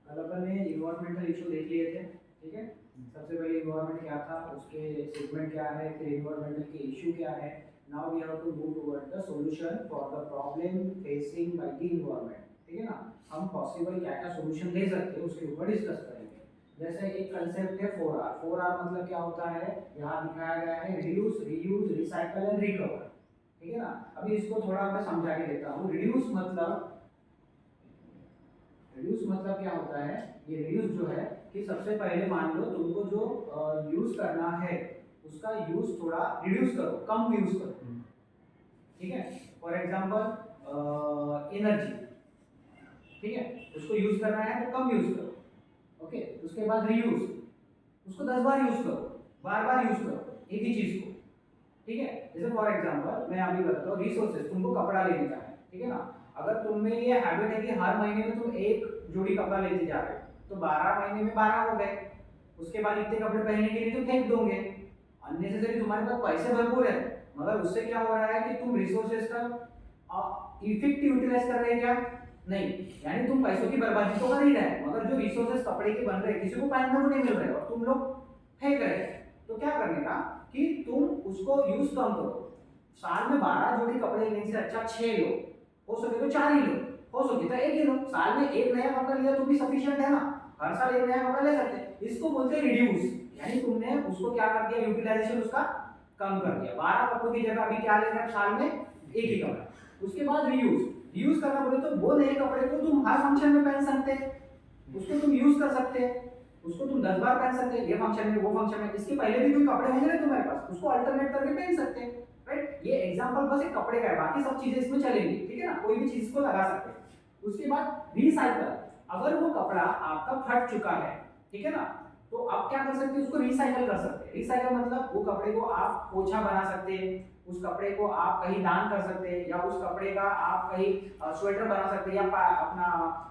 कल अपन ने environmental issue देख लिए थे, ठीक है। सबसे पहले इन्वायरमेंट क्या था, उसके सेगमेंट क्या है, फिर इन्वायरमेंटल के इशू क्या है। Now we have to move toward the solution for the problem facing by the environment, ठीक है ना। हम पॉसिबल क्या क्या सॉल्यूशन ले सकते हैं उसके ऊपर डिस्कस करेंगे। जैसे एक कंसेप्ट है 4R। 4R मतलब क्या होता है, यहाँ दिखाया गया है reduce, reuse, recycle and recover, ठीक है ना। अभी इसको थोड़ा मैं समझा के देता हूँ। रिड्यूस मतलब क्या होता है, ये रिड्यूस जो है कि सबसे पहले मान लो तुमको जो यूज करना है उसका यूज थोड़ा रिड्यूस करो, कम यूज करो, ठीक है। फॉर एग्जांपल एनर्जी, ठीक है, उसको यूज करना है तो कम यूज करो, ओके। उसके बाद रीयूज, उसको 10 बार यूज करो, बार बार यूज करो एक ही चीज को, ठीक है। जैसे फॉर एग्जांपल मैं अभी बताता हूँ, रिसोर्सेज, तुमको कपड़ा लेने का है, ठीक है ना। अगर तुम में ये हैबिट है कि हर महीने में तुम एक जोड़ी कपड़ा लेते जा रहे हो, तो 12 महीने में 12 हो गए। उसके बाद इतने कपड़े पहनने के लिए तो फेंक दोगे, अननेसेसरी तुम्हारे पास पैसे भरपूर है, मगर उससे क्या हो रहा है कि तुम रिसोर्सेज का इफेक्टिव यूटिलाइज कर रहे हैं क्या, नहीं। यानी तुम पैसों की बर्बादी तो कर ही रहे, मगर जो रिसोर्सेज कपड़े के बन रहे हैं किसी को पहनने को नहीं मिल रहे और तुम लोग फेंक रहे हैं। तो क्या करने का कि तुम उसको यूज कम करो। साल में 12 जोड़ी कपड़े लेने से अच्छा 6 लो, हो सके तो 4 ही लो, हो सके तो 1 ही लो। साल में एक नया कपड़ा लिया तो भी सफिशिएंट है ना, हर साल एक नया कपड़ा ले सकते हैं। इसको बोलते हैं रिड्यूस, यानी तुमने उसको क्या कर दिया, यूटिलाइजेशन उसका कम कर दिया। 12 कपड़ों की जगह अभी क्या ले रहे हैं साल में, एक ही कपड़ा। उसके बाद रीयूज, रीयूज करना बोले तो वो नए कपड़े को तुम हर फंक्शन में पहन सकते हैं, उसको तुम यूज कर सकते हैं, उसको तुम 10 बार पहन सकते हैं, ये फंक्शन में वो फंक्शन में। इसके पहले भी कोई कपड़े होंगे ना तुम्हारे पास, उसको अल्टरनेट करके पहन सकते हैं, राइट। ये एग्जांपल बस एक कपड़े का है, बाकी सब चीजें इसमें चलेंगी, ठीक है ना, कोई भी चीज को लगा सकते हैं। उसके बाद रिसाइकल, अगर वो कपड़ा आपका फट चुका है, ठीक है ना, तो आप क्या कर सकते हैं, उसको रिसाइकल कर सकते हैं। रिसाइकल मतलब वो कपड़े को आप पोछा बना सकते हैं, उस कपड़े को आप कहीं दान कर सकते हैं, या उस कपड़े का आप कहीं स्वेटर बना सकते हैं, या अपना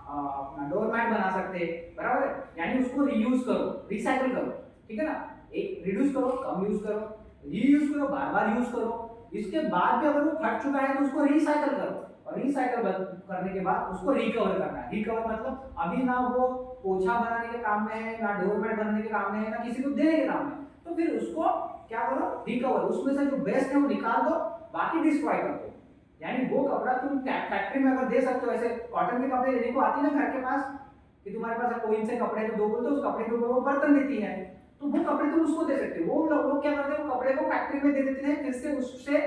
अपना डोरमैट बना सकते हैं, बराबर है। यानी उसको रीयूज करो, रिसाइकल करो, ठीक है ना। एक रिड्यूस करो, कम यूज करो, रीयूज करो, बार बार यूज करो। इसके बाद भी अगर वो फट चुका है तो उसको रिसाइकल करो, और रिसाइकल करने के बाद उसको रिकवर करना है। रिकवर मतलब अभी ना वो पोछा बनाने के काम में है, ना डोरमैट बनाने के काम में है, ना किसी को देने के काम में है, तो फिर उसको क्या करो, रिकवर, उसमें से जो बेस्ट है वो निकाल दो, बाकी डिस्ट्रॉय कर दो। यानी वो कपड़ा तुम फैक्ट्री में अगर दे सकते हो, ऐसे कॉटन के कपड़े लेने को आती है ना घर के पास, कि तुम्हारे पास कोई से कपड़े को दो बोलते हो, उस कपड़े के ऊपर वो बर्तन देती है, तो वो कपड़े तुम उसको दे सकते हो। वो लोग क्या करते हैं, वो कपड़े को फैक्ट्री में दे देते हैं, फिर से उससे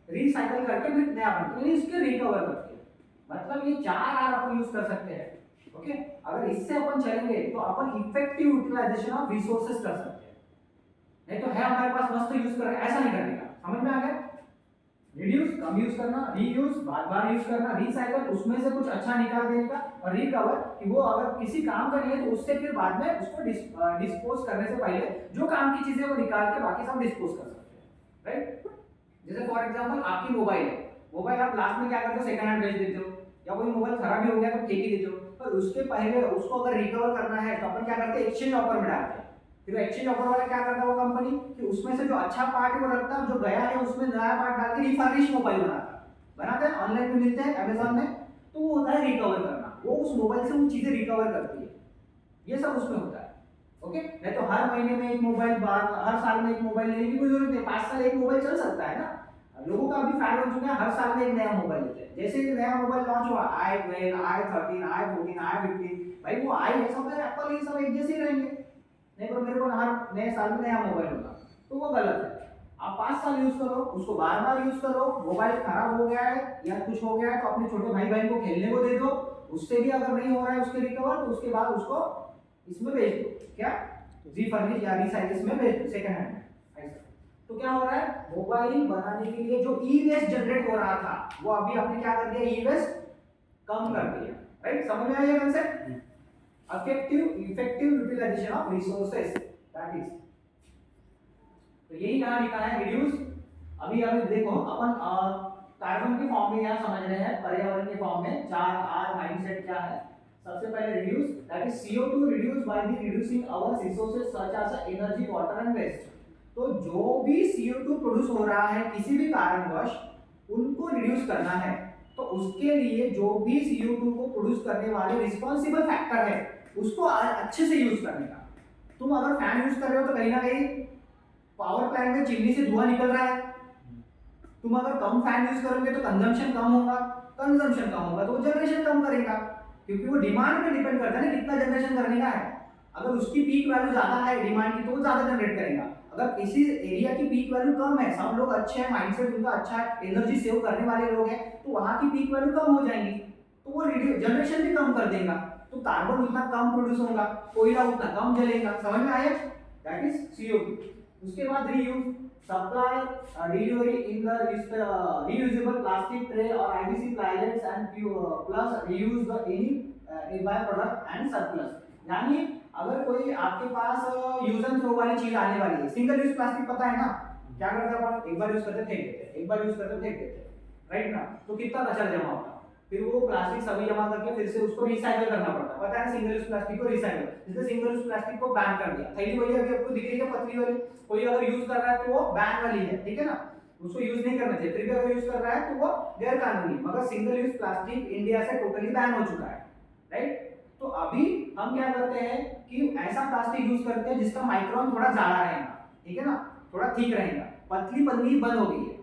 रिसाइकल करके फिर नया बनता है, इसके रिकवर करते हैं। मतलब ये 4 आर अपन यूज कर सकते हैं, ओके। अगर इससे अपन चलेंगे तो अपन इफेक्टिव यूटिलाइजेशन ऑफ रिसोर्सेज कर सकते हैं। नहीं तो है हमारे पास मस्त यूज कर रहे हैं, ऐसा नहीं करने का, समझ में आ गया। रिड्यूस, कम यूज करना, रीयूज, बार बार यूज करना, रिसाइकल, उसमें से कुछ अच्छा निकाल देने का, और रिकवर कि वो अगर किसी काम का नहीं है तो उससे फिर बाद में उसको डिस्पोज करने से पहले जो काम की चीजें वो निकाल के बाकी सब डिस्पोज कर सकते हैं, राइट। जैसे फॉर एग्जांपल आपकी मोबाइल है, मोबाइल आप लास्ट में क्या करते हो, सेकंड हैंड बेच देते हो, या कोई मोबाइल खराब भी हो गया तो फेंक ही देते हो। पर उसके पहले उसको अगर रिकवर करना है तो अपन क्या करते हैं, एक्सचेंज ऑफर में डालते हैं। फिर एक्सचेंज ऑफर वाला क्या करता है वो कंपनी, कि उसमें से जो अच्छा पार्ट है वो रखता है, जो गया है उसमें नया पार्ट डाल के रिफर्बिश मोबाइल बनाते हैं, ऑनलाइन पे मिलते हैं अमेज़न में। तो वो होता है रिकवर करना, वो उस मोबाइल से वो चीजें रिकवर करती है, ये सब उसमें होता है, ओके। नहीं तो हर महीने में एक मोबाइल, हर साल में एक मोबाइल लेने की कोई जरूरत नहीं, 5 साल एक मोबाइल चल सकता है ना। लोगों का अभी फैड हो चुका है, हर साल में एक नया मोबाइल लेते हैं। जैसे ही नया मोबाइल लॉन्च हुआ, i12, i13, i14, i15, भाई वो आई है, सब एप्पल ये सब एक जैसे ही रहेंगे, नहीं पर मेरे को हर नए साल में नया मोबाइल होगा, तो वो गलत है। आप 5 साल यूज करो, उसको बार बार यूज करो। मोबाइल खराब हो गया है या कुछ हो गया है तो अपने छोटे भाई बहन को खेलने को दे दो, उससे भी अगर नहीं हो रहा है उसके रिकवर, तो उसके बाद उसको इसमें भेज दो, क्या रिफर्बिश या रिसाइकिल में भेज दो, सेकंड हैंड। तो क्या हो रहा है, मोबाइल बनाने के लिए जो ई वेस्ट जनरेट हो रहा था वो अभी आपने क्या कर दिया, ई वेस्ट कम कर दिया, राइट। समझ में आया concept, effective utilisation of resources, that is. तो यही कहां लिखा है, रिड्यूस। अभी देखो अपन कार्बन के फॉर्म में यहां समझ रहे हैं, पर्यावरण के फॉर्म में 4R माइंडसेट क्या है। सबसे पहले reduce, that is CO2 reduce by the reducing our resources such as energy, water and waste. तो जो भी CO2 प्रोड्यूस हो रहा है किसी भी कारणवश, उनको रिड्यूस करना है, तो उसके लिए जो भी CO2 को प्रोड्यूस करने वाले रिस्पॉन्सिबल फैक्टर है उसको अच्छे से यूज करने का। तुम अगर फैन यूज कर रहे हो तो कहीं ना कहीं पावर प्लांट में चिमनी से धुआं निकल रहा है। तुम अगर कम फैन यूज करोगे तो कंजम्पशन कम होगा, कंजम्पशन कम होगा तो वो जनरेशन कम करेगा, क्योंकि वो डिमांड पे डिपेंड करता है ना कितना जनरेशन करने का है। अगर उसकी पीक वैल्यू ज्यादा है डिमांड की तो वो ज्यादा जनरेट करेगा। अगर किसी एरिया की पीक वैल्यू कम है, सब लोग अच्छे हैं, माइंडसेट उनका अच्छा है, एनर्जी सेव करने वाले लोग हैं, तो वहां की पीक वैल्यू कम हो जाएंगी, तो वो जनरेशन भी कम कर देगा, तो कार्बन उतना कम प्रोड्यूस होगा, कोयला उतना कम जलेगा। समझ में आया? That is CO2। उसके बाद reuse, supply delivery in the reusable plastic tray or IBC pallets and plus reuse the any by product and surplus। यानी अगर कोई आपके पास यूज एंड थ्रो वाली चीज आने वाली है, सिंगल यूज प्लास्टिक पता है ना क्या करते हैं अपन, एक बार यूज करते फेंक देते हैं, एक बार यूज करते फेंक देते हैं, राइट ना, तो कितना कचरा जमा होता है, फिर वो प्लास्टिक सभी जमा करके फिर से उसको रिसाइकल करना पड़ता है। पता है सिंगल यूज प्लास्टिक को रिसाइकल, जिसने सिंगल यूज प्लास्टिक को बैन कर दिया, थैली वही अभी आपको दिख रही है पतली वाली, कोई अगर यूज कर रहा है तो वो बैन वाली है, ठीक है ना, उसको यूज नहीं करना चाहिए, फिर भी अगर यूज कर रहा है तो वो गैर कानूनी। मगर सिंगल यूज प्लास्टिक इंडिया से टोटली बैन हो चुका है, राइट। तो अभी हम क्या करते हैं कि ऐसा प्लास्टिक यूज करते हैं जिसका माइक्रोन थोड़ा ज्यादा रहेगा, ठीक है ना, थोड़ा ठीक रहेगा। पतली पन्नी बंद हो गई है,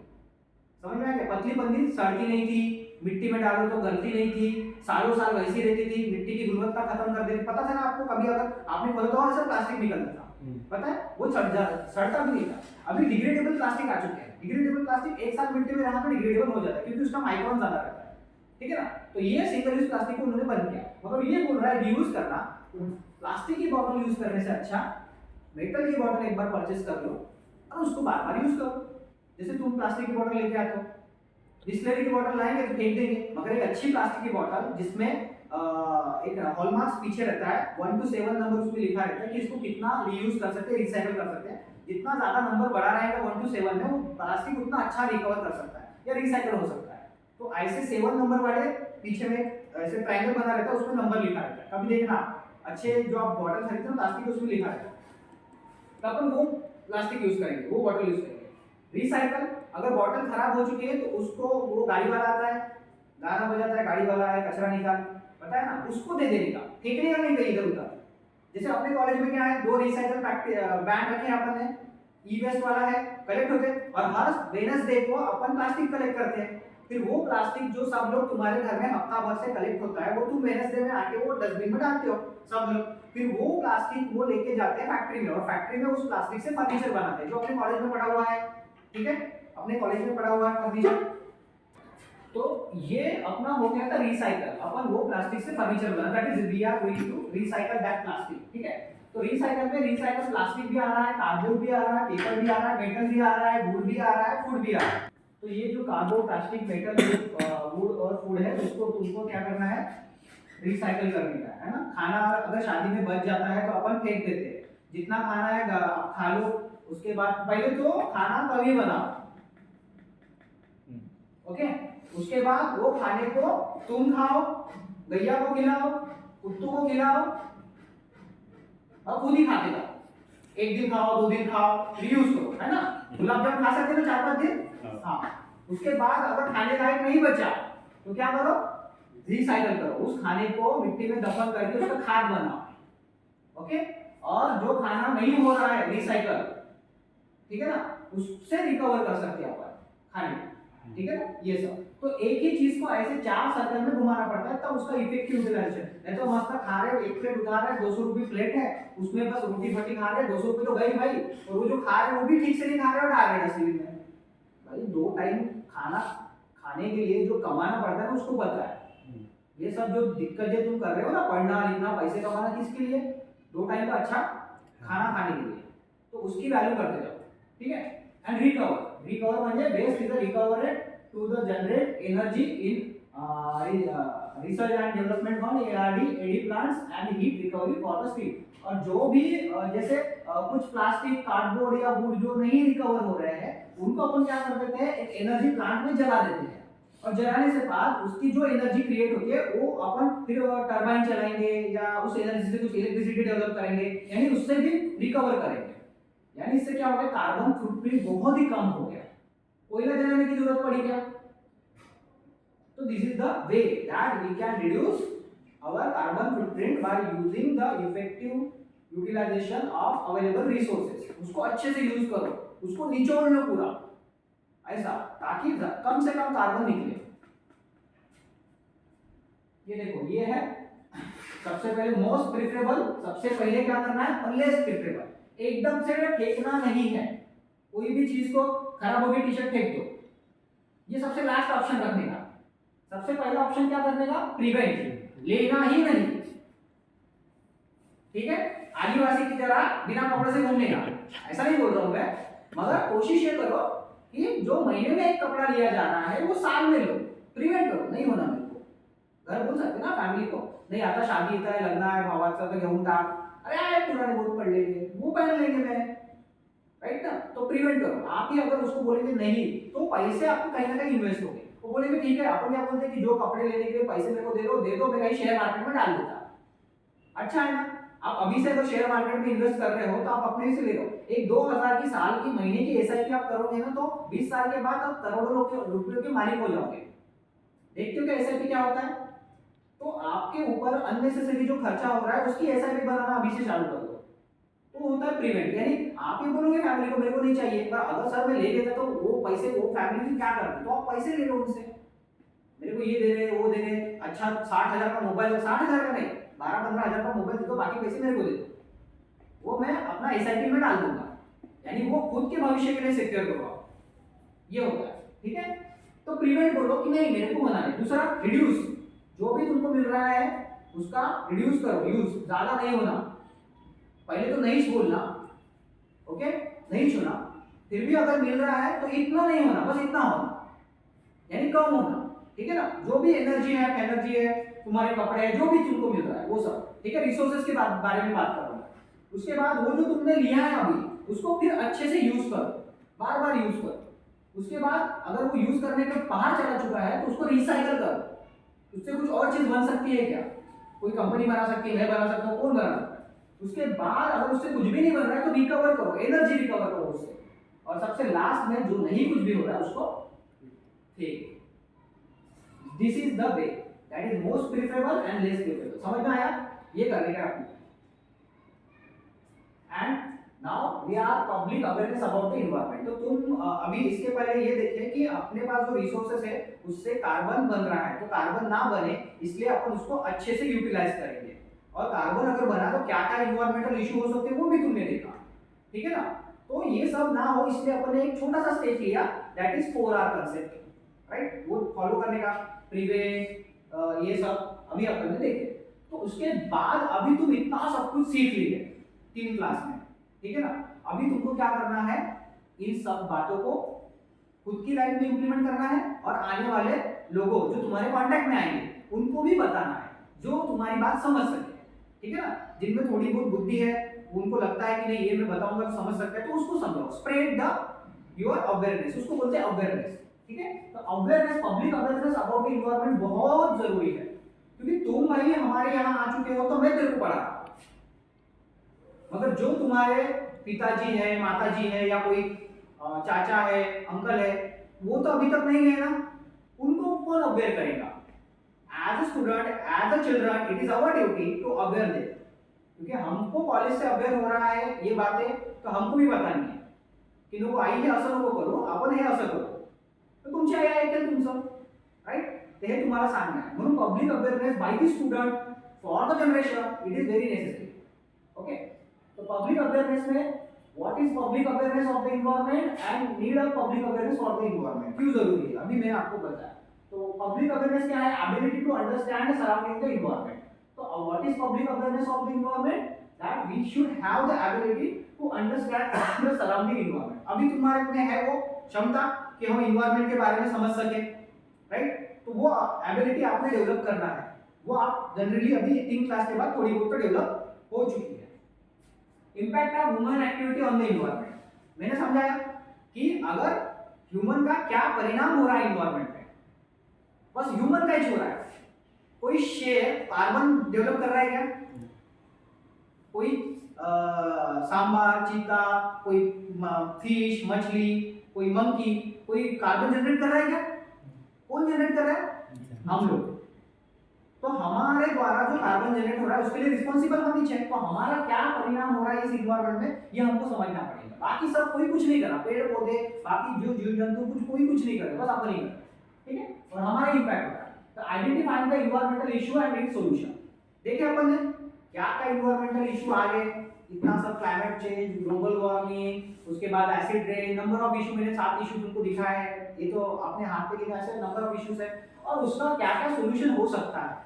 समझ में आ गया? पतली पन्नी सड़ती नहीं थी, मिट्टी में डालो तो गलती नहीं थी, सालों साल वैसी रहती थी, मिट्टी की गुणवत्ता खत्म कर देती। पता था ना आपको, कभी अगर आपने खोला तो ऐसा प्लास्टिक निकलता था, पता है, वो सड़ता भी नहीं था। अभी डिग्रेडेबल प्लास्टिक आ चुके हैं, डिग्रेडेबल प्लास्टिक एक साल मिट्टी में रहा तो डिग्रेडेबल हो जाता है, क्योंकि उसका माइक्रोन ज्यादा रहता है, ठीक है ना। तो ये सिंगल यूज प्लास्टिक को उन्होंने बंद किया, मगर ये बोल रहा है रीयूज करना, प्लास्टिक की बॉटल यूज करने से अच्छा मेटल की बॉटल एक बार परचेस कर लो और उसको बार बार यूज करो। जैसे तुम प्लास्टिक की बॉटल लेके आते हो, बिस्लरी की बॉटल लाएंगे तो फेंक देंगे, मगर एक अच्छी प्लास्टिक की बॉटल जिसमें एक हॉलमार्क्स पीछे रहता है, 1 to 7 नंबर उसमें लिखा रहता है कि इसको कितना रीयूज कर सकते हैं, रिसाइकल कर सकते हैं। जितना ज्यादा नंबर बड़ा रहेगा 1 to 7 में, वो प्लास्टिक उतना अच्छा रिकवर कर सकता है या रिसाइकल हो सकता है। तो ऐसे 7 नंबर वाले पीछे में ऐसे ट्रायंगल बना रहता है, उसमें नंबर लिखा रहता है। कभी देखना अच्छे जो आप बॉटल खरीदते हो प्लास्टिक उसमें लिखा रहता है, तो अपन वो प्लास्टिक यूज करेंगे, वो बॉटल यूज करेंगे। रिसाइकल, अगर बॉटल खराब हो चुकी है तो उसको वो गाड़ी वाला आता है, गाना बजाता है, गाड़ी वाला है, कचरा निकाल, पता है ना, उसको दे देने का, फेंकने का नहीं कहीं इधर उधर। जैसे अपने कॉलेज में क्या है, 2 रिसाइकल बैन रखे हैं अपन ने, ई वेस्ट वाला है, कलेक्ट होते हैं, और हर वेडनेसडे को अपन प्लास्टिक कलेक्ट करते हैं। फिर वो प्लास्टिक जो सब लोग तुम्हारे घर में हफ्ता भर से कलेक्ट होता है, वो तुम वेडनेसडे में आके वो डस्टबिन में डालते हो सब लोग, फिर वो प्लास्टिक वो लेके जाते हैं फैक्ट्री में, और फैक्ट्री में उस प्लास्टिक से फर्नीचर बनाते हैं, जो अपने कॉलेज में पड़ा हुआ है, ठीक है, अपने कॉलेज में पड़ा हुआ है फर्नीचर। तो ये अपना हो गया था रिसाइकल, अपन वो प्लास्टिक से फर्नीचर बना, that is we are going to recycle that plastic, ठीक है। तो रिसाइकल में रिसाइकल प्लास्टिक भी आ रहा है, कार्डबोर्ड भी आ रहा है, पेपर भी आ रहा है, मेटल भी आ रहा है, वुड भी आ रहा है, फूड भी आ रहा है। तो ये जो कार्डबोर्ड, प्लास्टिक, मेटल, वुड और फूड है, उसको तुमको क्या करना है, रिसाइकल करने का है ना। खाना अगर शादी में बच जाता है तो अपन फेंक देते हैं, जितना खाना है आप खा लो, उसके बाद पहले तो खाना कभी बनाओ, ओके, उसके बाद वो खाने को तुम खाओ, गैया को खिलाओ, कुत्तों को खिलाओ, और खुद ही खाते जाओ, 1 दिन खाओ, 2 दिन खाओ, रीयूज करो, है ना। गुलाब जामुन खा सकते हो 4-5 दिन, हाँ। उसके बाद अगर खाने लायक नहीं बचा तो क्या करो, रिसाइकल करो, उस खाने को मिट्टी में दफन करके उसका खाद बनाओ, ओके। और जो खाना नहीं हो रहा है रिसाइकल, ठीक है ना, उससे रिकवर कर सकते हैं अपन खाने, ठीक है ना, ये सब। तो एक ही चीज को ऐसे 4 सर्कल में घुमाना पड़ता है, तब उसका इफेक्टिव यूटिलाइजेशन। नहीं तो मस्त खा रहे हो, 1 प्लेट उठा रहे हैं, 200 रुपये प्लेट है, उसमें बस रोटी फटी खा रहे हैं, 200 रुपये तो गई भाई, और वो जो खा रहे हैं वो भी ठीक से नहीं खा रहे हो, डाल रहे हैं डस्टबिन में। भाई 2 टाइम खाना खाने के लिए जो कमाना पड़ता है उसको पता है। ये सब जो दिक्कतें तुम कर रहे हो ना, पढ़ना लिखना पैसे कमाना, किसके लिए, 2 टाइम का अच्छा खाना खाने के लिए, तो उसकी वैल्यू करते जाओ, ठीक है। एंड रिकवर म्हणजे best is the recover to the generate energy in research and development on ARD, AD plants and heat recovery for the steel। और जो भी जैसे कुछ प्लास्टिक, कार्डबोर्ड या वुड जो नहीं रिकवर हो रहे हैं, उनको अपन क्या कर देते हैं, एक एनर्जी प्लांट में जला देते हैं, और जलाने से बाद उसकी जो एनर्जी क्रिएट होती है वो अपन फिर टरबाइन चलाएंगे या उस एनर्जी से कुछ इलेक्ट्रिसिटी डेवलप करेंगे, यानी उससे भी रिकवर करेंगे। यानी इससे क्या हो गया, कार्बन फुटप्रिंट बहुत ही कम हो गया, कोयला जलाने की जरूरत पड़ी क्या। तो So this is the way that we can reduce our carbon footprint by using the effective utilization of available resources. उसको अच्छे से यूज करो, उसको निचोड़ लो पूरा ऐसा, ताकि कम से कम कार्बन निकले। ये देखो, ये है सबसे पहले मोस्ट प्रेफरेबल, सबसे पहले क्या करना है, और लेस प्रेफरेबल। एकदम से फेंकना नहीं है, कोई भी चीज को खराब हो गई टी शर्ट फेंक दो, ये सबसे लास्ट ऑप्शन रखने का। सबसे पहला ऑप्शन क्या करने का, प्रिवेंट, लेना ही नहीं, ठीक है। आदिवासी की तरह बिना कपड़े से घूमने का, ऐसा नहीं बोल रहा हूं मैं, मगर कोशिश ये करो कि जो महीने में एक कपड़ा लिया जा रहा है वो साल में लो, प्रिवेंट करो। नहीं होना मेरे को, घर बोल सकते ना फैमिली को, नहीं आता शादी येत आहे, लग्न आहे, भावाचं तर घेऊन टाक, अरे आहे पुराने बहुत पडलेले वो पहन लेंगे मैं, राइट ना। तो प्रिवेंट करो। आप ही अगर उसको बोलेंगे नहीं, तो पैसे आपको कहीं ना कहीं इन्वेस्ट होंगे। वो बोलेंगे ठीक है, अपन क्या बोलते हैं कि जो कपड़े लेने के लिए पैसे मेरे को दे दो, मैं कहीं शेयर मार्केट में डाल देता, अच्छा है ना। आप अभी से अगर शेयर मार्केट में इन्वेस्ट कर रहे हो तो आप अपने से ले लो, एक 2000 की साल की महीने की एसआईपी आप करोगे ना, तो 20 साल के बाद आप करोड़ों रुपयों के मालिक हो जाओगे। देखते हो क्या एसआईपी क्या होता है। तो आपके ऊपर अननेसेसरी जो खर्चा हो रहा है उसकी एसआईपी बनाना अभी से चालू कर दो, तो होता है प्रिवेंट। यानी आप ये बोलोगे फैमिली को मेरे को नहीं चाहिए, पर अगर सर मैं ले लेता तो वो पैसे वो फैमिली की क्या करती, तो आप पैसे ले लो उनसे, मेरे को ये दे रहे वो दे रहे, अच्छा 60,000 का मोबाइल, 60,000 का नहीं 12-15,000 का मोबाइल दे दो, बाकी पैसे मेरे को दे दो, वो मैं अपना एसआईपी में डाल दूंगा। यानी वो खुद के भविष्य के लिए सिक्योर करो, ये होता है, ठीक है। तो प्रिवेंट बोलो कि नहीं मेरे को होना नहीं। दूसरा, रिड्यूस, जो भी तुमको मिल रहा है उसका रिड्यूस करो, यूज ज्यादा नहीं होना। पहले तो नहीं बोलना, ओके, नहीं छूना, फिर भी अगर मिल रहा है तो इतना नहीं होना, बस इतना होना, यानी कम होना, ठीक है ना। जो भी एनर्जी है, तुम्हारे कपड़े हैं, जो भी तुमको मिल रहा है वो सब, ठीक है। रिसोर्सेज के बारे में बात कर रहा हूँ। उसके बाद वो जो तुमने लिया है अभी, उसको फिर अच्छे से यूज करो, बार बार यूज करो। उसके बाद अगर वो यूज करने के बाहर चला चुका है तो उसको रिसाइकल करो, उससे कुछ और चीज बन सकती है क्या, कोई कंपनी बना सकती है, मैं बना सकता हूँ, कौन बना सकता है। उसके बाद अगर उससे कुछ भी नहीं बन रहा है तो रिकवर करो, एनर्जी रिकवर करो उससे। और सबसे लास्ट में जो नहीं कुछ भी हो रहा है उसको फेंक। This is the way that is most preferable and less preferable. समझ में आया, ये करने का आपको। And now we are public awareness about the environment. तो तुम अभी इसके पहले ये देखिए कि अपने पास जो रिसोर्सेज है उससे कार्बन बन रहा है, तो कार्बन ना बने इसलिए अपन उसको अच्छे से यूटिलाइज करेंगे। और कार्बन अगर बना तो क्या क्या एनवायरमेंटल इशू हो सकते हैं वो भी तुमने देखा, ठीक है ना। तो ये सब ना हो इसलिए अपन ने एक छोटा सा स्टेप लिया, that is 4R concept, right. वो फॉलो करने का, प्रिवेंट, ये सब अभी अपन ने देखे। तो उसके बाद अभी तुम इतना सब कुछ सीख लिए 3 क्लास में, ठीक है ना। अभी तुमको क्या करना है, इन सब बातों को खुद की लाइफ में इंप्लीमेंट करना है, और आने वाले लोगों जो तुम्हारे कांटेक्ट में आएंगे उनको भी बताना है, जो तुम्हारी बात समझ सके, ठीक है ना। जिनमें थोड़ी बहुत बुद्धि है, उनको लगता है कि नहीं ये मैं बताऊंगा तो समझ सकता है, तो उसको समझाओ। स्प्रेड द योर अवेयरनेस, उसको बोलते हैं अवेयरनेस, ठीक है। तो awareness, public awareness about the environment बहुत जरूरी है, क्योंकि तुम भाई हमारे यहाँ आ चुके हो तो मैं तेरे को पढ़ा रहा हूं, मगर जो तुम्हारे पिताजी है, माताजी है, या कोई चाचा है, अंकल है, वो तो अभी तक नहीं है ना, उनको कौन अवेयर करेगा। As a student, as a children, it is our duty to aware them, क्योंकि हमको कॉलेज से अवेयर हो रहा है ये बातें, तो हमको भी बतानी है की नको आई हे असं नको करू, आपण हे असं करू, तर तुमची आई ऐकेल तुमचं, राईट। ते हे तुम्हाला सांगणं आहे, म्हणून public awareness by the student for the generation it is very necessary, okay. तो पब्लिक अवेयरनेस में what is public awareness of the environment and need of public awareness for the environment, क्यों जरूरी है अभी मैंने आपको बताया। तो पब्लिक अवेयरनेस क्या है, ability to understand surrounding the environment. तो what is public awareness of the environment, that we should have the ability to understand the surrounding environment. अभी तुम्हारे में है वो क्षमता कि हम एनवायरनमेंट के बारे में समझ सके, राइट। तो वो एबिलिटी आपने डेवलप करना है, वो आप जनरली अभी 3 क्लास के बाद थोड़ी बहुत तो डेवलप हो चुकी है। Impact of human activity on the environment, मैंने समझाया कि अगर ह्यूमन का क्या परिणाम हो रहा है एनवायरनमेंट में, बस ह्यूमन का ही हो रहा है। कोई शेर कार्बन डेवलप कर रहा है क्या, कोई सांबर, चीता, कोई फिश, मछली, कोई मंकी, कोई कार्बन जनरेट कर रहा है क्या, कौन जनरेट कर रहा है, हम लोग। तो हमारे द्वारा जो कार्बन जनरेट हो रहा है उसके लिए रिस्पॉन्सिबल हम ही है। तो हमारा क्या परिणाम हो रहा है इस इन्वायरमेंट में, ये हमको समझना पड़ेगा। बाकी सब कोई कुछ नहीं कर रहा, पेड़ पौधे बाकी जो जीव जंतु कुछ कोई कुछ नहीं कर रहे, बस अपन ही कर रहे हैं, ठीक है। और हमारा इम्पैक्ट होता है। तो identifying the environmental issue and it's solution. देखिए अपन ने क्या क्या इन्वायरमेंटल इशू आ गए, इतना सब क्लाइमेट चेंज, ग्लोबल वार्मिंग, उसके बाद acid rain, number of issue, मैंने 7 इशू तुमको दिखाए हैं, ये तो अपने हाथ पे गिना ऐसे नंबर ऑफ इश्यूज है, और उसका क्या क्या सॉल्यूशन हो सकता है,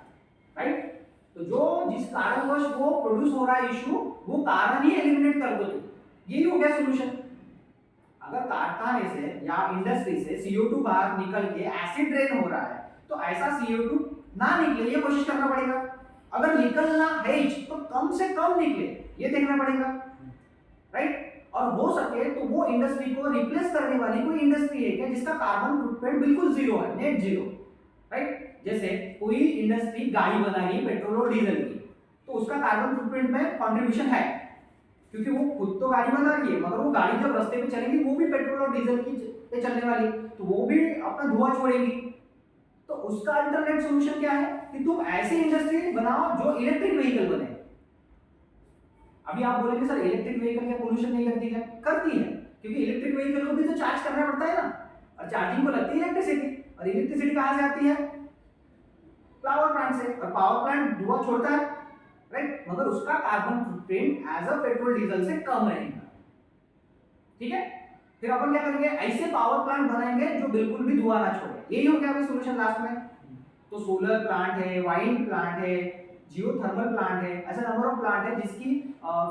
राइट। तो जो जिस कारणवश वो प्रोड्यूस हो रहा है इशू, वो कारण ही एलिमिनेट कर दो, यही हो गया सॉल्यूशन। अगर कारखाने से या इंडस्ट्री से CO2 बाहर निकल के एसिड रेन हो रहा है, तो ऐसा CO2 ना निकले ये कोशिश करना पड़ेगा। अगर निकलना है तो कम से कम निकले, ये देखना पड़ेगा, राइट। और हो सके तो वो इंडस्ट्री को रिप्लेस करने वाली कोई इंडस्ट्री है क्या जिसका कार्बन फुटप्रिंट बिल्कुल जीरो है, नेट जीरो, राइट। जैसे कोई इंडस्ट्री गाड़ी बना रही है पेट्रोल और डीजल की, तो उसका कार्बन फुटप्रिंट में कंट्रीब्यूशन है, क्योंकि वो खुद तो गाड़ी बना रही है, मगर वो गाड़ी जब रास्ते पे चलेगी वो भी पेट्रोल और डीजल की पे चलने वाली, तो वो भी अपना धुआं छोड़ेगी। तो उसका अल्टरनेट सॉल्यूशन क्या है कि तुम ऐसी इंडस्ट्री बनाओ जो इलेक्ट्रिक व्हीकल बने। अभी आप बोलेंगे सर इलेक्ट्रिक व्हीकल क्या पोल्यूशन नहीं करती है? करती है, क्योंकि इलेक्ट्रिक व्हीकल को भी तो चार्ज करना पड़ता है ना, और चार्जिंग को लगती है इलेक्ट्रिसिटी, और इलेक्ट्रिसिटी कहां से आती है? पावर प्लांट से, और पावर प्लांट धुआं छोड़ता है, राइट। मगर उसका carbon footprint as a petrol diesel से कम रहेगा, ठीक है। फिर अपन क्या करेंगे, ऐसे पावर प्लांट बनाएंगे जो बिल्कुल भी धुआं ना छोड़े। यही हो गया अभी सॉल्यूशन लास्ट में। तो सोलर प्लांट है, वाइंड प्लांट है, जियोथर्मल प्लांट है, ऐसा नंबर ऑफ प्लांट है जिसकी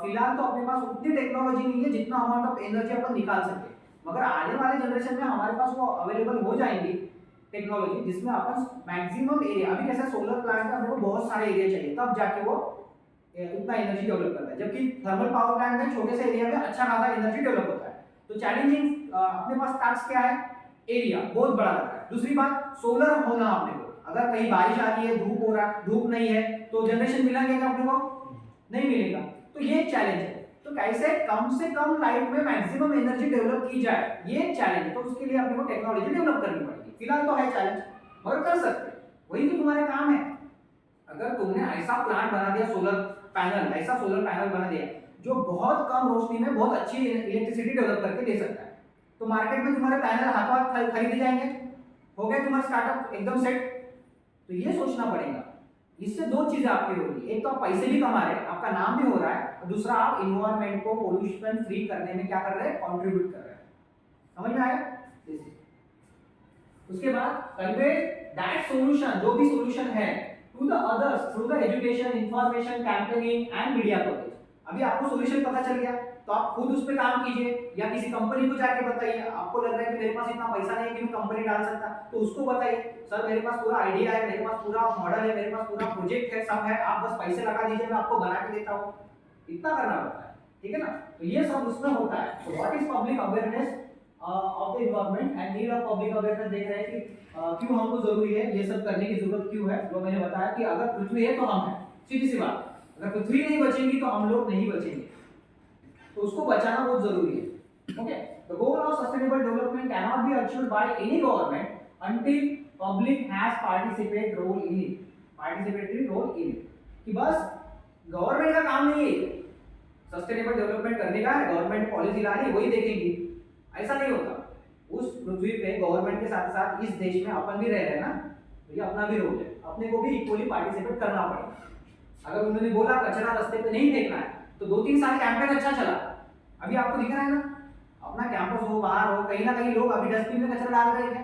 फिलहाल तो अपने पास उतनी टेक्नोलॉजी नहीं है जितना अमाउंट ऑफ एनर्जी अपन निकाल सके, मगर आने वाले जनरेशन में हमारे पास वो अवेलेबल हो जाएंगी टेक्नोलॉजी, जिसमें अपन मैक्सिमम एरिया, अभी कैसा सोलर प्लांट का हमको बहुत सारे एरिया चाहिए तब जाके वो उतना एनर्जी डेवलप करता है, जबकि थर्मल पावर प्लांट में छोटे से एरिया में अच्छा खासा एनर्जी डेवलप होता है। तो चैलेंजिंग अपने पास टास्क क्या है, एरिया बहुत बड़ा लगता है। दूसरी बात सोलर होना अपने को, अगर कहीं बारिश आ रही है, धूप हो रहा है, धूप नहीं है, तो जनरेशन मिलेगा अपने को? नहीं मिलेगा। तो ये चैलेंज है। तो कैसे कम से कम लाइट में मैक्सिमम एनर्जी डेवलप की जाए, ये चैलेंज है। तो उसके लिए अपने को टेक्नोलॉजी डेवलप करनी पड़ेगी। फिलहाल तो है चैलेंज, मगर कर सकते, वही तो तुम्हारा काम है। अगर तुमने ऐसा प्लांट बना दिया, सोलर पैनल, ऐसा सोलर पैनल बना दिया जो बहुत कम रोशनी में बहुत अच्छी इलेक्ट्रिसिटी डेवलप करके दे सकता है, तो मार्केट में तुम्हारे पैनल हाथों हाथ खरीदे जाएंगे, हो गया तुम्हारा स्टार्टअप एकदम सेट। तो ये सोचना पड़ेगा। इससे दो चीजें आपकी होगी, एक तो आप पैसे भी कमा रहे हैं, आपका नाम भी हो रहा है, और दूसरा आप इन्वायरमेंट को पोल्यूशन फ्री करने में क्या कर रहे हैं, कंट्रीब्यूट कर रहे हैं। समझ में आया? उसके बाद कन्वे दैट सॉल्यूशन, जो भी सॉल्यूशन है, to the others through the education, information, campaigning and media coverage. अभी आपको सॉल्यूशन पता चल गया, तो आप खुद उस पर काम कीजिए, या किसी कंपनी को जाके बताइए। आपको लग रहा है कि मेरे पास इतना पैसा नहीं है कि मैं कंपनी डाल सकता, तो उसको बताइए सर मेरे पास पूरा आइडिया है, मेरे पास पूरा मॉडल है, मेरे पास पूरा प्रोजेक्ट है, सब है, आप बस पैसे लगा दीजिए, मैं आपको बना के देता हूँ। इतना करना पड़ता है, ठीक है ना। तो ये सब उसमें होता है। तो what is public awareness of the environment and need of public awareness. देख रहे हैं कि क्यों हमको जरूरी है, ये सब करने की जरूरत क्यों है। जो मैंने बताया कि अगर पृथ्वी है तो हम है, सीधी सी बात। अगर पृथ्वी नहीं बचेगी तो हम लोग नहीं बचेंगे, तो उसको बचाना बहुत जरूरी है। Okay, the goal of sustainable development can not be achieved by any government until public has participate role in it, participatory role in it. कि बस गवर्नमेंट का काम नहीं है सस्टेनेबल डेवलपमेंट करने का, है गवर्नमेंट पॉलिसी लानी वही देखेगी, ऐसा नहीं होता। उस पृथ्वी पे गवर्नमेंट के साथ साथ इस देश में अपन भी रह रहे हैं ना, तो ये अपना भी रोल है, अपने को भी इक्वली पार्टिसिपेट करना पड़ेगा। अगर उन्होंने बोला कचरा रास्ते पे नहीं फेंकना है, तो 2-3 साल कैंपेन अच्छा चला, अभी आपको दिख रहा है ना, अपना कैंपस हो बाहर हो, कहीं ना कहीं लोग अभी डस्टबिन में कचरा डाल रहे हैं।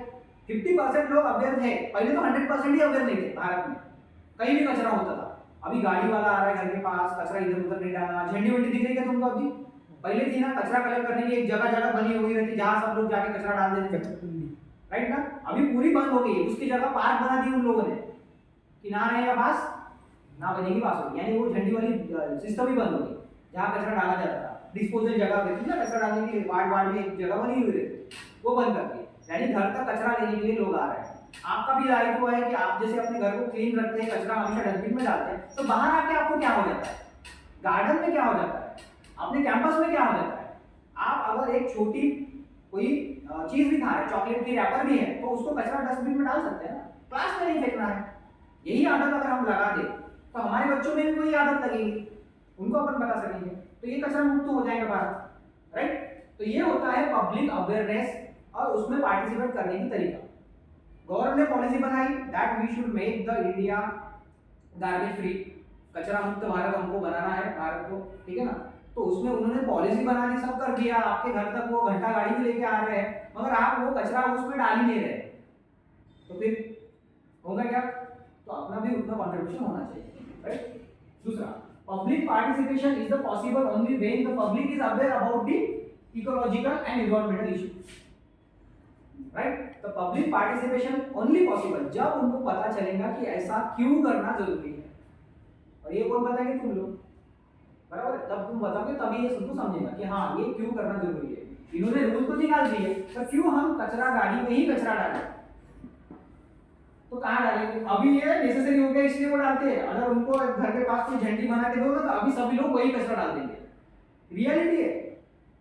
50% लोग अवेयर थे, पहले तो 100% ही अवेयर नहीं थे भारत में, कहीं भी कचरा होता था। अभी गाड़ी वाला आ रहा है घर के पास, कचरा इधर उधर नहीं डालना, झंडी वंडी दिख रही है तुमको अभी? पहले थी ना कचरा कलेक्ट करने की एक जगह जगह बनी हुई रहती, जहां सब लोग जाके कचरा डाल देते थे, राइट ना। अभी पूरी बंद हो गई है, उसकी जगह पार्क बना दी उन लोगों ने कि ना रहेगा बास ना बनेगी बास होगी, यानी वो झंडी वाली सिस्टम ही बंद हो गई। जहाँ कचरा डाला जाता था, डिस्पोजल जगह रहती ना कचरा डालने के लिए, वार्ड वार्ड में एक जगह बनी हुई रहती, वो बंद कर दी, यानी घर तक कचरा लेने के लिए लोग आ रहे हैं। आपका भी दायित्व है कि आप जैसे अपने घर को क्लीन रखते हैं, कचरा हमेशा डस्टबिन में डालते हैं, तो बाहर आके आपको क्या हो जाता है, गार्डन में क्या हो जाता है, अपने कैंपस में क्या हो जाता है। आप अगर एक छोटी कोई चीज भी खा रहे हैं, चॉकलेट की रैपर भी है, तो उसको कचरा डस्टबिन में डाल सकते हैं ना, क्लास में नहीं फेंकना है। यही आदत अगर हम लगा दे तो हमारे बच्चों में भी वही आदत लगेगी, उनको अपन बता सकेंगे, तो ये कचरा मुक्त हो जाएगा भारत, राइट। तो ये होता है पब्लिक अवेयरनेस और उसमें पार्टिसिपेट करने की तरीका। गवर्नमेंट ने पॉलिसी बनाई that we should make the India garbage free, कचरा मुक्त भारत हमको बनाना है भारत को, ठीक है ना। तो उसमें उन्होंने पॉलिसी बना दी, सब कर दिया, आपके घर तक वो घंटा गाड़ी में लेके आ रहे हैं, मगर आप वो कचरा उसमें डाल ही नहीं रहे, तो फिर होगा क्या? तो अपना भी उतना कंट्रीब्यूशन होना चाहिए, राइट। दूसरा, public participation is the possible only when the public is aware about the ecological and environmental issue, right. तो पब्लिक पार्टिसिपेशन ओनली पॉसिबल जब उनको पता चलेगा कि ऐसा क्यों करना जरूरी है, और ये कौन बताएंगे? तुम लोग, बराबर। तब तुम बताओगे तभी ये सबको समझेगा कि हाँ ये क्यों करना जरूरी है। इन्होंने रूल तो निकाल दिए, तो क्यों हम कचरा गाड़ी में ही कचरा डालें? तो कहाँ डालेंगे? अभी ये नेसेसरी हो गया इसलिए वो डालते हैं, अगर उनको घर के पास कोई झंडी बना के दो ना तो अभी सभी लोग वही कचरा डाल देंगे। रियलिटी है,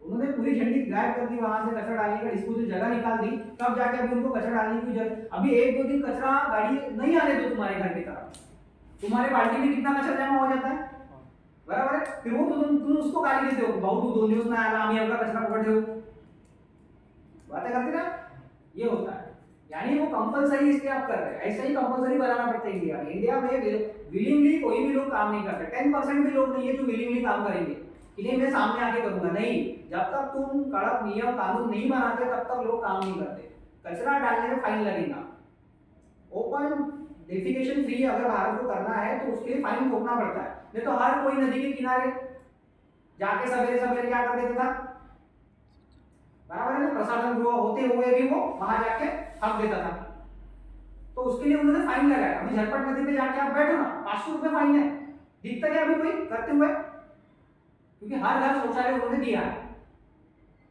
उन्होंने पूरी झंडी गायब कर दी, वहां से कचरा डालने का डिस्पोजल जगह निकाल दी, तब जाके अभी उनको कचरा डालने की जरूरत। अभी एक दो दिन कचरा गाड़ी नहीं आने दो तुम्हारे घर की तरफ, तुम्हारे बाल्टी में कितना कचरा जमा हो जाता है, बराबर है। फिर वो तुम उसको गाली देते हो, भाऊ तू 2 दिवस में आला आम्ही एवढा कचरा पकड़ देऊ, बातें करते ना। ये होता है, यानी वो कंपलसरी इसलिए आप कर रहे हैं, ऐसा ही कंपलसरी बनाना पड़ता है इंडिया में। इंडिया में विलिंगली कोई भी लोग काम नहीं करते, 10% भी लोग नहीं है जो विलिंगली काम करेंगे कि नहीं मैं सामने आके करूंगा, नहीं। जब तक तुम कड़क नियम कानून नहीं बनाते तब तक लोग काम नहीं करते। कचरा डालने में फाइन लगेगा, ओपन डेफिकेशन फ्री अगर भारत को करना है तो उसके लिए फाइन ठोकना पड़ता है, नहीं तो हर कोई नदी के किनारे जाके सवेरे सवेरे क्या कर देता था, बराबर है ना, प्रसाधन गृह होते हुए भी वो वहां जाके हक देता था। तो उसके लिए उन्होंने फाइन लगाया। अभी झटपट नदी पे जाके आप बैठो ना, 500 रुपए फाइन है, दिखता क्या अभी कोई करते हुए? क्योंकि हर घर शौचालय उन्होंने दिया है,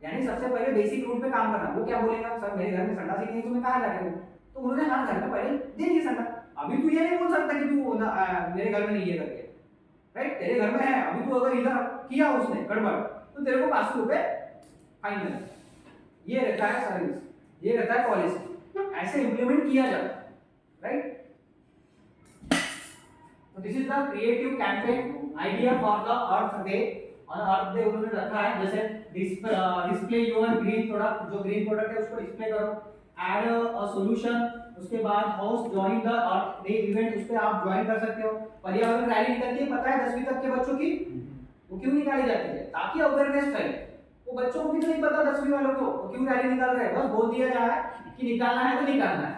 यानी सबसे पहले बेसिक रूल पे काम करना। वो क्या बोलेगा, सर मेरे घर में संडास ही नहीं तो मैं कहाँ जाके हूँ, तो उन्होंने हर घर में पहले दे दिया संडास। अभी तू ये नहीं बोल सकता कि तू मेरे घर में नहीं है करके, राइट। तेरे घर में है, अभी तू अगर इधर किया उसने गड़बड़ तो तेरे को 500 रुपए फाइन लगेगा। ये रहता है सर्विस, ये रहता है पॉलिसी, ऐसे इंप्लीमेंट किया जाता है, राइट। तो this is the creative campaign idea for the earth day. और अर्थ डे उन्होंने रखा है जैसे डिस्प्ले योर ग्रीन प्रोडक्ट, जो ग्रीन प्रोडक्ट है उसको डिस्प्ले करो, ऐड अ सॉल्यूशन, उसके बाद host join the earth day event, उस पे आप ज्वाइन कर सकते हो। पर्यावरण रैली निकलती है, पता है 10वीं तक के बच्चों की, वो क्यों निकाली जाती है? ताकि अवेयरनेस फैले। वो बच्चों को भी तो नहीं पता 10वीं वालों को क्यों रैली निकाल रहे हैं, बस बोल दिया जा रहा है कि निकालना है तो निकालना है,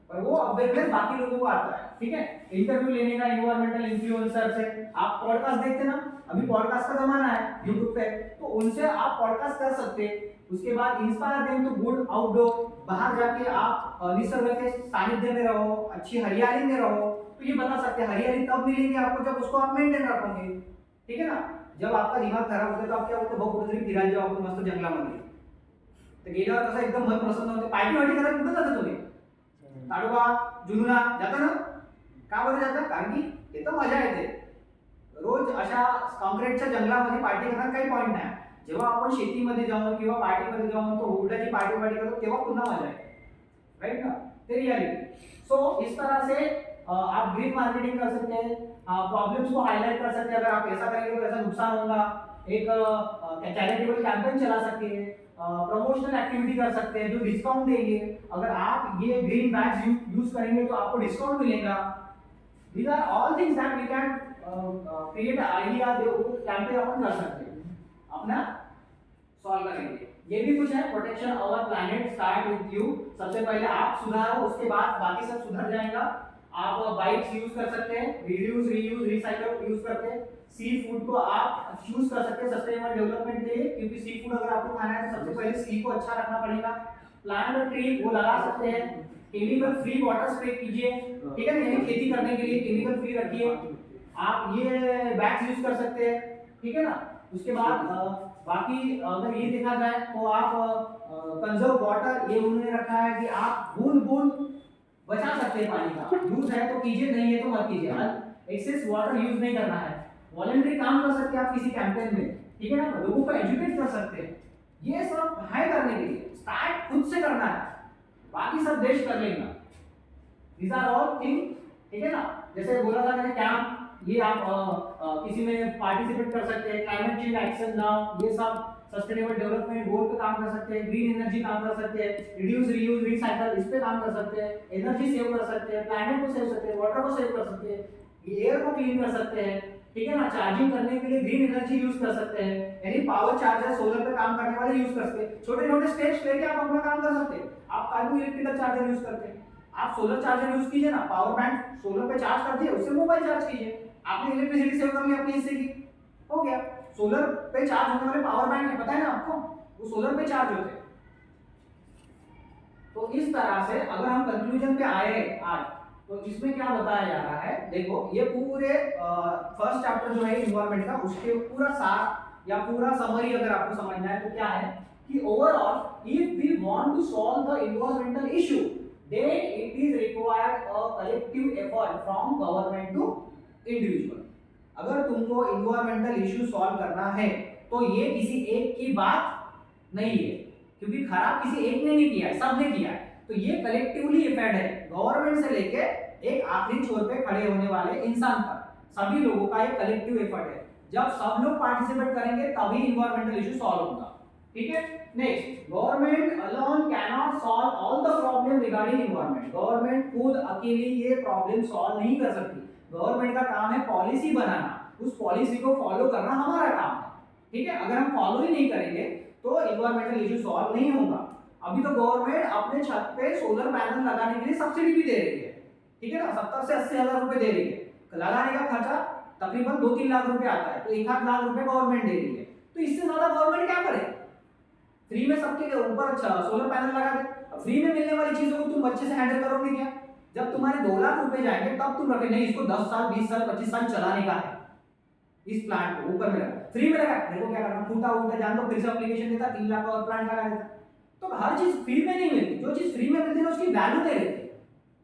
पर वो अवेयरनेस बाकी लोगों को आता है, ठीक है। इंटरव्यू लेने का एनवायरमेंटल इन्फ्लुएंसर से, आप पॉडकास्ट देखते ना, अभी पॉडकास्ट का जमाना है YouTube पे, तो उनसे आप पॉडकास्ट कर सकते हैं। उसके बाद inspire them to good outdoor, बाहर जाके आप निसर्ग के सानिध्य में रहो, अच्छी हरियाली में रहो, तो ये बता सकते हैं हरियाली तब मिलेगी आपको जब उसको आप मेंटेन रखोगे, ठीक है ना। जब आपका दिमाग खराब होता है तो आप क्या बोलते, बहुत कुठेतरी फिरायला जाऊ आपण मस्त जंगलामध्ये, तर गेल्यावर कसं एकदम मन प्रसन्न होते, पार्टी वाटी करायला कुठे जाता तुम्ही? ताडोबा जुनुना जाता ना, का बरं जाता? कारण की तिथं मजा येते। रोज अशा कॉन्क्रीटच्या जंगलामध्ये पार्टी करण्यात काही पॉइंट नाही। जेव्हा आपण शेतीमध्ये जाऊन किंवा पार्टीमध्ये जाऊन तो उलटाची पार्टी करतो तेव्हा पुन्हा मजा येते, राइट ना, ते रियलिटी। सो इस तरह से आप ग्रीन मार्केटिंग कर सकते हैं, प्रॉब्लम्स को हाईलाइट कर सकते हैं, अगर आप ऐसा करेंगे तो ऐसा नुकसान होगा, एक चैरिटेबल कैंपेन चला सकते हैं, प्रमोशनल एक्टिविटी कर सकते हैं, जो डिस्काउंट देंगे, अगर आप ये ग्रीन बैग्स यूज करेंगे तो आपको डिस्काउंट मिलेगा। These are all things that we can create idea, जो कैंपेन अपन कर सकते हैं, अपना सॉल्व करेंगे। ये भी कुछ है, protection our planet start with you. सबसे पहले आप सुधारो, उसके बाद बाकी सब सुधर जाएगा। आप बाइक्स यूज कर सकते हैं, रिड्यूस रीयूज रिसाइकल यूज करके, सी फूड को आप चूज कर सकते हैं सस्टेनेबल डेवलपमेंट के लिए, क्योंकि सी फूड अगर आपको खाना है तो सबसे पहले सी को अच्छा रखना पड़ेगा। प्लांट अ ट्री वो लगा सकते हैं, केमिकल फ्री वाटर स्प्रे कीजिए, ठीक है ना, यानी खेती करने के लिए केमिकल फ्री रखिए। आप ये बैग्स यूज कर सकते हैं, ठीक है ना। उसके बाद बाकी अगर ये देखा जाए तो आप कंजर्व वाटर, ये उन्होंने रखा है कि आप बूंद बूंद बचा सकते हैं पानी का, यूज है तो कीजिए, नहीं है तो मत कीजिए, एक्सेस वाटर यूज नहीं करना है। वॉलंटरी काम कर सकते हैं आप किसी कैंपेन में, ठीक है ना, लोगों को एजुकेट कर सकते हैं। ये सब है करने के लिए, स्टार्ट खुद से करना है, बाकी सब देश कर लेगा, these are all things, ठीक है ना। जैसे बोला था मैंने कैंप, ये आप किसी में पार्टिसिपेट कर सकते हैं, क्लाइमेट चेंज एक्शन नाउ, ये सब सस्टेनेबल डेवलपमेंट गोल पे काम कर सकते हैं, ग्रीन एनर्जी काम कर सकते हैं, रिड्यूस रीयूज रिसाइकल इस पे काम कर सकते हैं, एनर्जी सेव कर सकते हैं, क्लाइमेट को सेव कर सकते हैं, वाटर को सेव कर सकते हैं, एयर को क्लीन कर सकते हैं, ठीक है ना। चार्जिंग करने के लिए ग्रीन एनर्जी यूज कर सकते हैं, यानी पावर चार्जर सोलर पे काम करने वाले यूज कर सकते हैं। छोटे छोटे स्टेप्स लेके आप अपना काम कर सकते हैं। आप कार्बो इलेक्ट्रिकल चार्जर यूज करते हैं, आप सोलर चार्जर यूज कीजिए ना, पावर बैंक सोलर पे चार्ज करती है, उससे मोबाइल चार्ज कीजिए, आपने इलेक्ट्रिसिटी सेव कर ली अपने हिस्से की, हो गया। सोलर पे चार्ज होने वाले पावर बैंक है, पता है ना आपको, वो सोलर पे चार्ज होते हैं। तो इस तरह से अगर हम कंक्लूजन पे आए आज, तो इसमें क्या बताया जा रहा है, देखो ये पूरे फर्स्ट चैप्टर जो है एनवायरनमेंट का, उसके पूरा सार या पूरा समरी अगर आपको समझना है तो क्या है कि overall if we want to solve the environmental issue then it is required a collective effort from government to individual। अगर तुमको एनवायरमेंटल इशू सॉल्व करना है तो ये किसी एक की बात नहीं है, क्योंकि खराब किसी एक ने नहीं किया है, सबने किया है। तो ये कलेक्टिवली इफेक्ट है, गवर्नमेंट से लेके एक आखिरी छोर पे खड़े होने वाले इंसान तक, सभी लोगों का ये कलेक्टिव एफर्ट है। जब सब लोग पार्टिसिपेट करेंगे तभी एनवायरमेंटल इशू सॉल्व होगा, ठीक है। Next, government alone cannot solve all the problem regarding environment. Government खुद अकेली ये प्रॉब्लम सॉल्व नहीं कर सकती, गवर्नमेंट का काम है पॉलिसी बनाना, उस पॉलिसी को फॉलो करना हमारा काम है, ठीक है। अगर हम फॉलो ही नहीं करेंगे तो एनवायरमेंटल इशू सॉल्व नहीं होगा। अभी तो गवर्नमेंट अपने छत पे सोलर पैनल लगाने के लिए सब्सिडी भी दे रही है, ठीक है ना, 70 से 80 हजार रुपए दे रही है, लगाने का खर्चा तकरीबन 2-3 लाख रुपए आता है, तो 1 लाख रुपए गवर्नमेंट दे रही है। तो इससे ज्यादा गवर्नमेंट क्या करे, फ्री में सबके ऊपर सोलर पैनल लगा दे। फ्री में मिलने वाली चीजों को तुम अच्छे से हैंडल करोगे क्या? जब तुम्हारे 2 लाख रुपए जाएंगे तब तुम रखे, नहीं इसको 10 साल 20 साल 25 साल चलाने का है, इस प्लांट को ऊपर में रखा, फ्री में रखा, देखो क्या करना, फूटा उल्टा जान तो फिर से एप्लीकेशन देता, 3 लाख का और प्लांट लगा देता। तो हर चीज फ्री में नहीं मिलती, जो चीज फ्री में मिलती है उसकी वैल्यू नहीं रहती।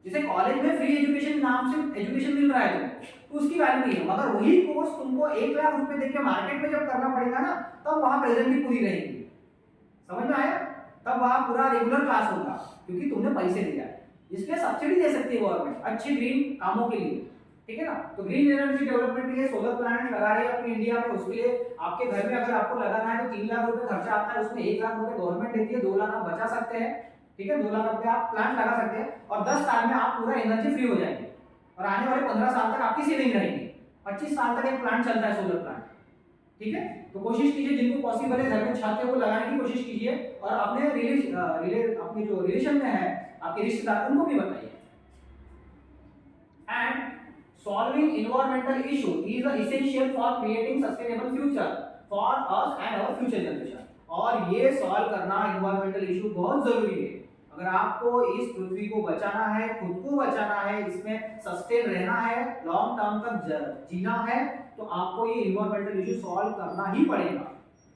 जैसे कॉलेज में फ्री एजुकेशन नाम से एजुकेशन मिल रहा है तुमको, तो उसकी वैल्यू नहीं है, मगर वही कोर्स तुमको 1 लाख रुपए देके मार्केट में जब करना पड़ेगा ना, तब वहां प्रेजेंटली पूरी रहेगी। समझ में आया? तब वहां पूरा रेगुलर क्लास होगा, क्योंकि तुमने पैसे दिया है। इसलिए सब्सिडी दे सकती है गवर्नमेंट अच्छे ग्रीन कामों के लिए, ठीक है ना। तो ग्रीन एनर्जी डेवलपमेंट के लिए सोलर प्लांट लगा रही है अपनी इंडिया में, उसके लिए आपके घर में अगर आपको लगाना है तो 3 लाख रुपए खर्चा आता है, उसमें 1 लाख रुपए गवर्नमेंट देती है, 2 लाख आप बचा सकते हैं, ठीक है। 2 लाख रुपए आप प्लांट लगा सकते हैं और 10 साल में आप पूरा एनर्जी फ्री हो जाएंगे, और आने वाले 15 साल तक आपकी सेविंग रहेगी। 25 साल तक एक प्लांट चलता है सोलर प्लांट, ठीक है। तो कोशिश कीजिए जिनको पॉसिबल है घर में छत है वो लगाने की कोशिश कीजिए, और अपने अपने जो रिलेशन में है आपके रिश्तेदार उनको भी बताइए। And solving environmental issue is essential for creating sustainable future for us and our future generation. और ये सॉल्व करना एनवायरमेंटल इशू बहुत जरूरी है। अगर आपको इस पृथ्वी को बचाना है, खुद को बचाना है, इसमें सस्टेन रहना है, लॉन्ग टर्म तक जीना है, तो आपको ये एनवायरमेंटल इशू सॉल्व करना ही पड़ेगा,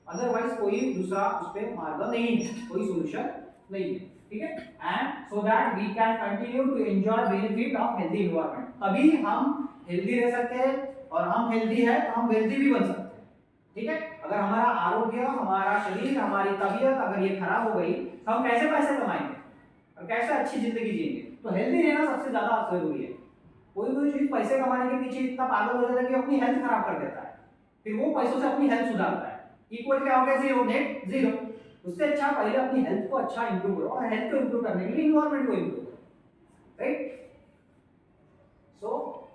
अदरवाइज कोई दूसरा उस पे मार्ग नहीं है, कोई सॉल्यूशन नहीं है, ठीक है। And so that we can continue to enjoy benefit of healthy environment, तभी हम हेल्दी रह सकते हैं, और हम हेल्दी है तो हम वेल्दी भी बन सकते हैं, ठीक है। अगर हमारा आरोग्य, हमारा शरीर, हमारी तबीयत अगर ये खराब हो गई तो हम कैसे पैसे कमाएंगे और कैसे अच्छी जिंदगी जिएंगे? तो हेल्दी रहना सबसे ज्यादा जरूरी है। कोई चीज पैसे कमाने के पीछे इतना पागल हो जाता है कि अपनी हेल्थ खराब कर देता है, फिर वो पैसों से अपनी हेल्थ सुधारता है, इक्वल क्या हो गया, जीरो, नेट जीरो। उससे अच्छा पहले अपनी हेल्थ को अच्छा इंप्रूव करो, और हेल्थ को इंप्रूव करने के लिए एनवायरनमेंट को इंप्रूव करो, right. So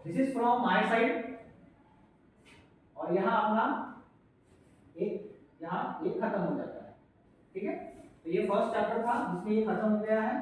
this is from my side, और यहाँ अपना यहाँ ये खत्म हो जाता है, ठीक है। तो ये फर्स्ट चैप्टर था जिसमें ये खत्म हो गया है।